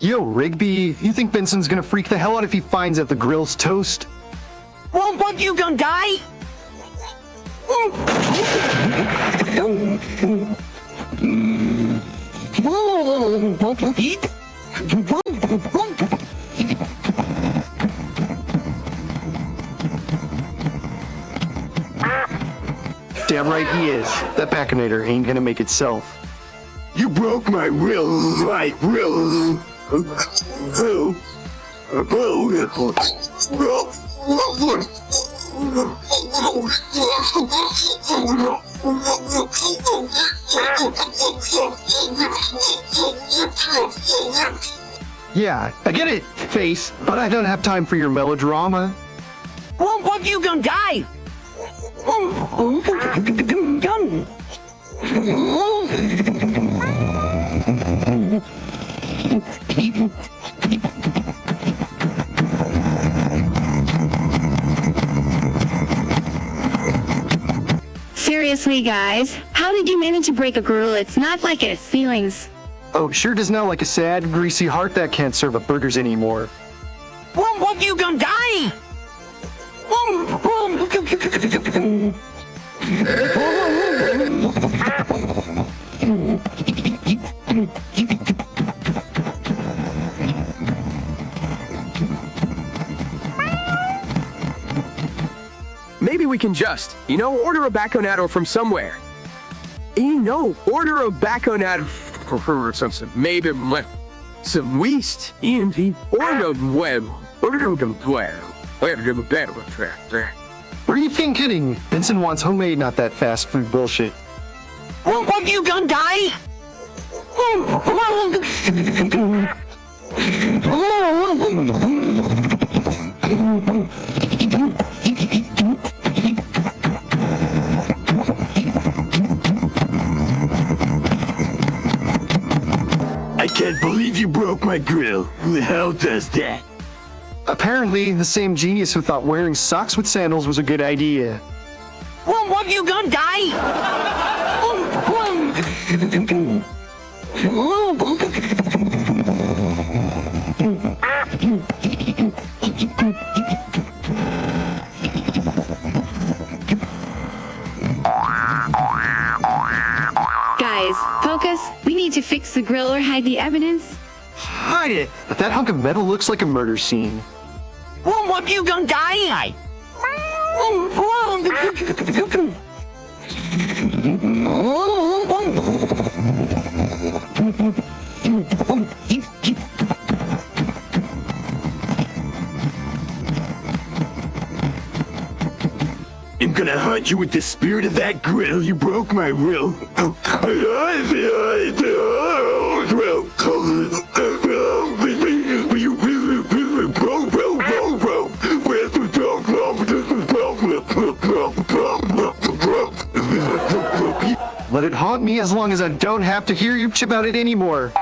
Yo, Rigby, you think Benson's gonna freak the hell out if he finds out the grill's toast? Well, what, you gonna die? Damn right he is. That Baconator ain't gonna make itself. You broke my will, Yeah, I get it, Face, but I don't have time for your melodrama. Well, what, you gonna die? Seriously, guys, how did you manage to break a grill? It's not like its feelings. Oh, sure does now like a sad, greasy heart that can't serve up burgers anymore. Well, what, you gonna die? Maybe we can just, order a baconator from somewhere. Order a baconator for some maybe some waste in the order web. What are you kidding? Benson wants homemade, not that fast food bullshit. Well, what, you gonna die? I can't believe you broke my grill. Who the hell does that? Apparently, the same genius who thought wearing socks with sandals was a good idea. Well, what, you gonna die? Guys, focus. We need to fix the grill or hide the evidence. Hide it! But that hunk of metal looks like a murder scene. Well, what, you gonna die? I'm gonna hunt you with the spirit of that grill. You broke my will. Let it haunt me as long as I don't have to hear you chip about it anymore.